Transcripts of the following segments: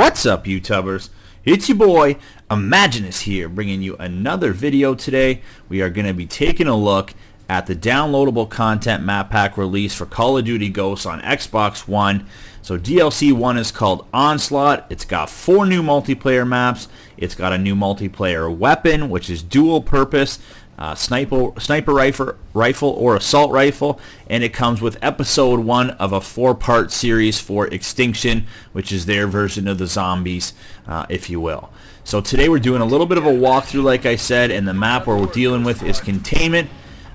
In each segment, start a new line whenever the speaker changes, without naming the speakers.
What's up, YouTubers? It's your boy Imaginus here, bringing you another video today. We are going to be taking a look at the downloadable content map pack release for Call of Duty Ghosts on Xbox One. So DLC 1 is called Onslaught. It's got 4 new multiplayer maps. It's got a new multiplayer weapon, which is dual purpose. Sniper rifle or assault rifle, and it comes with episode 1 of a 4-part series for Extinction, which is their version of the zombies, if you will. So today we're doing a little bit of a walkthrough, like I said, and the map we're dealing with is Containment.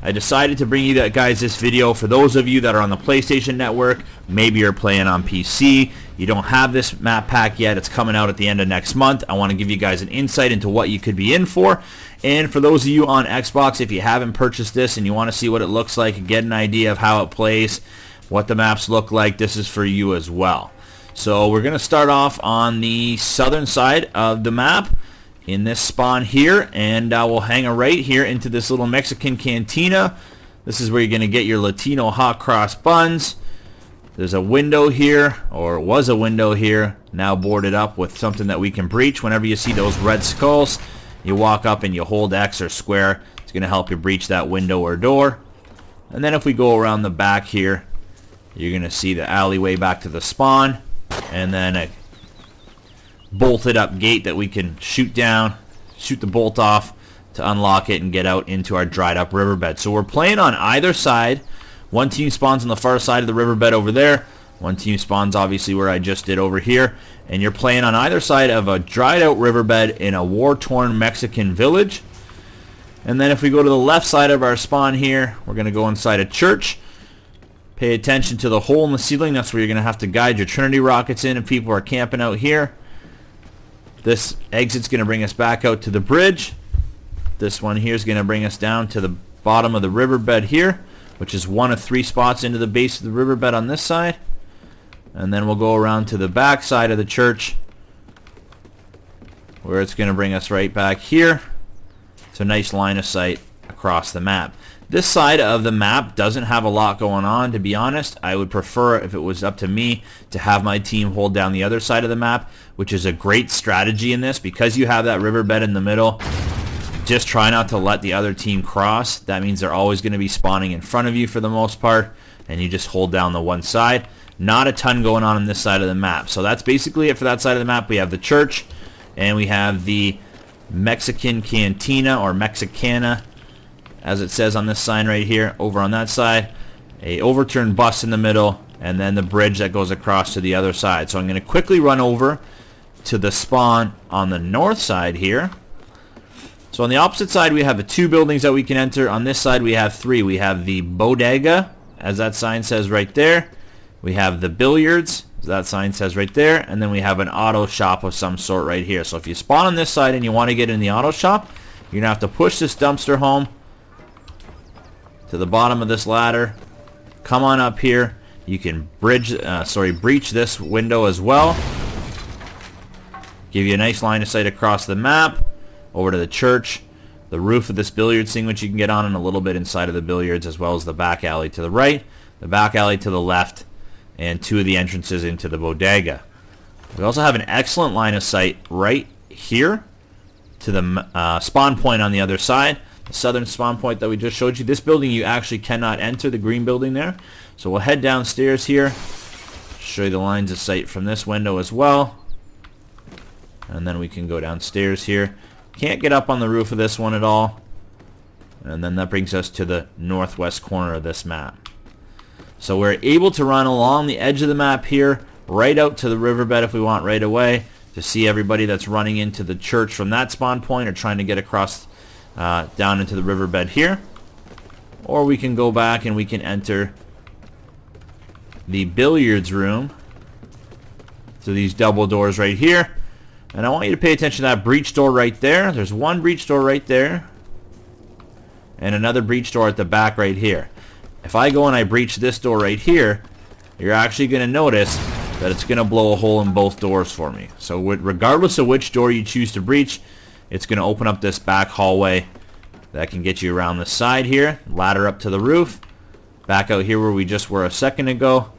I decided to bring you guys this video for those of you that are on the PlayStation Network. Maybe you're playing on PC. You don't have this map pack yet. It's coming out at the end of next month. I want to give you guys an insight into what you could be in for. And for those of you on Xbox, if you haven't purchased this and you want to see what it looks like and get an idea of how it plays, what the maps look like, this is for you as well. So we're going to start off on the southern side of the map in this spawn here, and we'll hang a right here into this little Mexican cantina. This is where you're going to get your Latino hot cross buns. There's a window here, or was a window here, now boarded up with something that we can breach. Whenever you see those red skulls, you walk up and you hold X or square. It's going to help you breach that window or door. And then if we go around the back here, you're going to see the alleyway back to the spawn, and then a bolted up gate that we can shoot down, shoot the bolt off to unlock it and get out into our dried up riverbed. So we're playing on either side. One team spawns on the far side of the riverbed over there. One team spawns obviously where I just did over here. And you're playing on either side of a dried out riverbed in a war-torn Mexican village. And then if we go to the left side of our spawn here, we're going to go inside a church. Pay attention to the hole in the ceiling. That's where you're going to have to guide your Trinity rockets in if people are camping out here. This exit's going to bring us back out to the bridge. This one here is going to bring us down to the bottom of the riverbed here, which is one of 3 spots into the base of the riverbed on this side. And then we'll go around to the back side of the church, where it's going to bring us right back here. It's a nice line of sight across the map. This side of the map doesn't have a lot going on, to be honest. I would prefer, if it was up to me, to have my team hold down the other side of the map, which is a great strategy in this. Because you have that riverbed in the middle, just try not to let the other team cross. That means they're always going to be spawning in front of you for the most part, and you just hold down the one side. Not a ton going on this side of the map. So that's basically it for that side of the map. We have the church, and we have the Mexican cantina, or Mexicana, as it says on this sign right here. Over on that side, a overturned bus in the middle, and then the bridge that goes across to the other side. So I'm going to quickly run over to the spawn on the north side here. So on the opposite side, we have the 2 buildings that we can enter. On this side, we have 3. We have the bodega, as that sign says right there. We have the billiards, as that sign says right there. And then we have an auto shop of some sort right here. So if you spawn on this side and you want to get in the auto shop, you're going to have to push this dumpster home to the bottom of this ladder. Come on up here. You can breach this window as well. Give you a nice line of sight across the map, over to the church, the roof of this billiards thing, which you can get on, and a little bit inside of the billiards, as well as the back alley to the right, the back alley to the left, and 2 of the entrances into the bodega. We also have an excellent line of sight right here to the spawn point on the other side. The southern spawn point that we just showed you. This building you actually cannot enter, the green building there. So we'll head downstairs here, show you the lines of sight from this window as well. And then we can go downstairs here. Can't get up on the roof of this one at all. And then that brings us to the northwest corner of this map. So we're able to run along the edge of the map here, right out to the riverbed if we want right away, to see everybody that's running into the church from that spawn point or trying to get across down into the riverbed here. Or we can go back and we can enter the billiards room through these double doors right here. And I want you to pay attention to that breach door right there. There's one breach door right there, and another breach door at the back right here. If I go and I breach this door right here, you're actually going to notice that it's going to blow a hole in both doors for me. So regardless of which door you choose to breach, it's going to open up this back hallway that can get you around the side here, ladder up to the roof, back out here where we just were a second ago,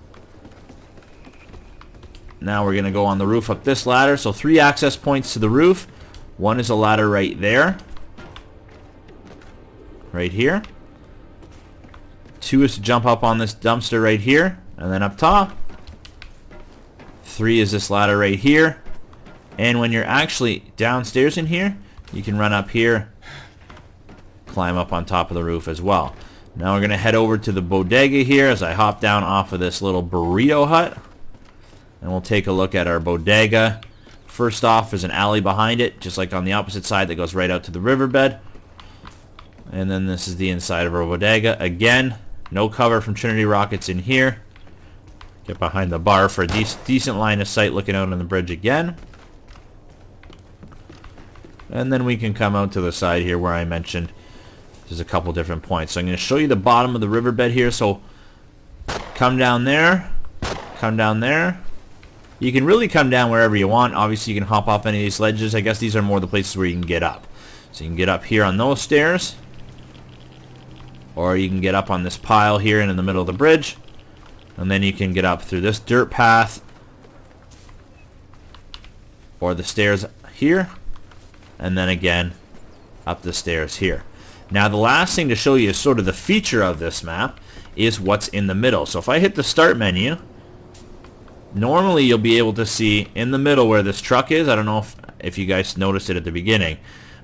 now we're going to go on the roof up this ladder. So 3 access points to the roof. One is a ladder right there. Right here. 2 is to jump up on this dumpster right here. And then up top. 3 is this ladder right here. And when you're actually downstairs in here, you can run up here, climb up on top of the roof as well. Now we're going to head over to the bodega here as I hop down off of this little burrito hut. And we'll take a look at our bodega. First off is an alley behind it, just like on the opposite side that goes right out to the riverbed. And then this is the inside of our bodega. Again, no cover from Trinity rockets in here. Get behind the bar for a decent line of sight looking out on the bridge again. And then we can come out to the side here where I mentioned there's a couple different points. So I'm going to show you the bottom of the riverbed here. So come down there. Come down there. You can really come down wherever you want. Obviously, you can hop off any of these ledges. I guess these are more the places where you can get up. So you can get up here on those stairs. Or you can get up on this pile here and in the middle of the bridge. And then you can get up through this dirt path. Or the stairs here. And then again, up the stairs here. Now the last thing to show you is sort of the feature of this map is what's in the middle. So if I hit the start menu, normally you'll be able to see in the middle where this truck is. I don't know if you guys noticed it at the beginning,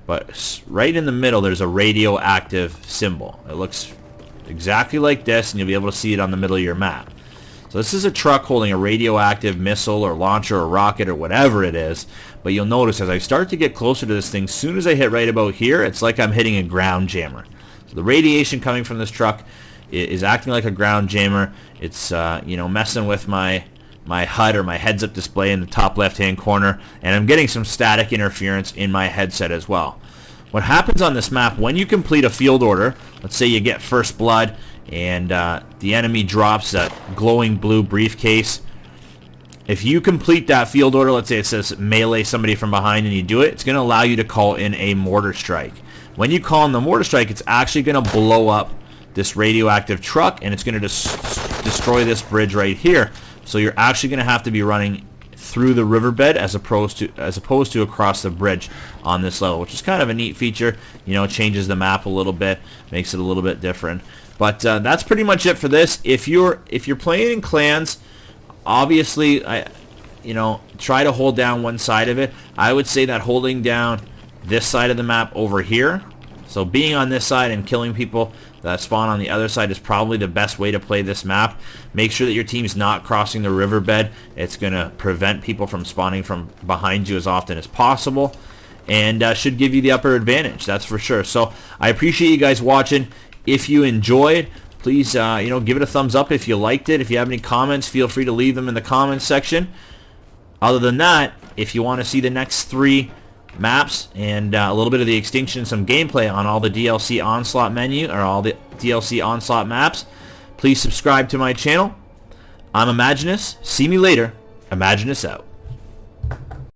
but right in the middle there's a radioactive symbol. It looks exactly like this, and you'll be able to see it on the middle of your map. So this is a truck holding a radioactive missile or launcher or rocket or whatever it is. But you'll notice as I start to get closer to this thing, as soon as I hit right about here, it's like I'm hitting a ground jammer. So the radiation coming from this truck is acting like a ground jammer. It's messing with my HUD or my heads-up display in the top left-hand corner, and I'm getting some static interference in my headset as well. What happens on this map when you complete a field order, let's say you get first blood, and the enemy drops that glowing blue briefcase. If you complete that field order, let's say it says melee somebody from behind and you do it, it's going to allow you to call in a mortar strike. When you call in the mortar strike, it's actually going to blow up this radioactive truck, and it's going to destroy this bridge right here. So you're actually going to have to be running through the riverbed as opposed to across the bridge on this level, which is kind of a neat feature. You know, it changes the map a little bit, makes it a little bit different. But that's pretty much it for this. If you're playing in clans, obviously, try to hold down one side of it. I would say that holding down this side of the map over here, so being on this side and killing people that spawn on the other side, is probably the best way to play this map. Make sure that your team's not crossing the riverbed. It's going to prevent people from spawning from behind you as often as possible, and should give you the upper advantage, that's for sure. So I appreciate you guys watching. If you enjoyed, please give it a thumbs up if you liked it. If you have any comments, feel free to leave them in the comments section. Other than that, if you want to see the next 3 maps and a little bit of the extinction, some gameplay on all the DLC Onslaught menu or all the DLC Onslaught maps, please subscribe to my channel. I'm Imaginus. See me later. Imaginus out.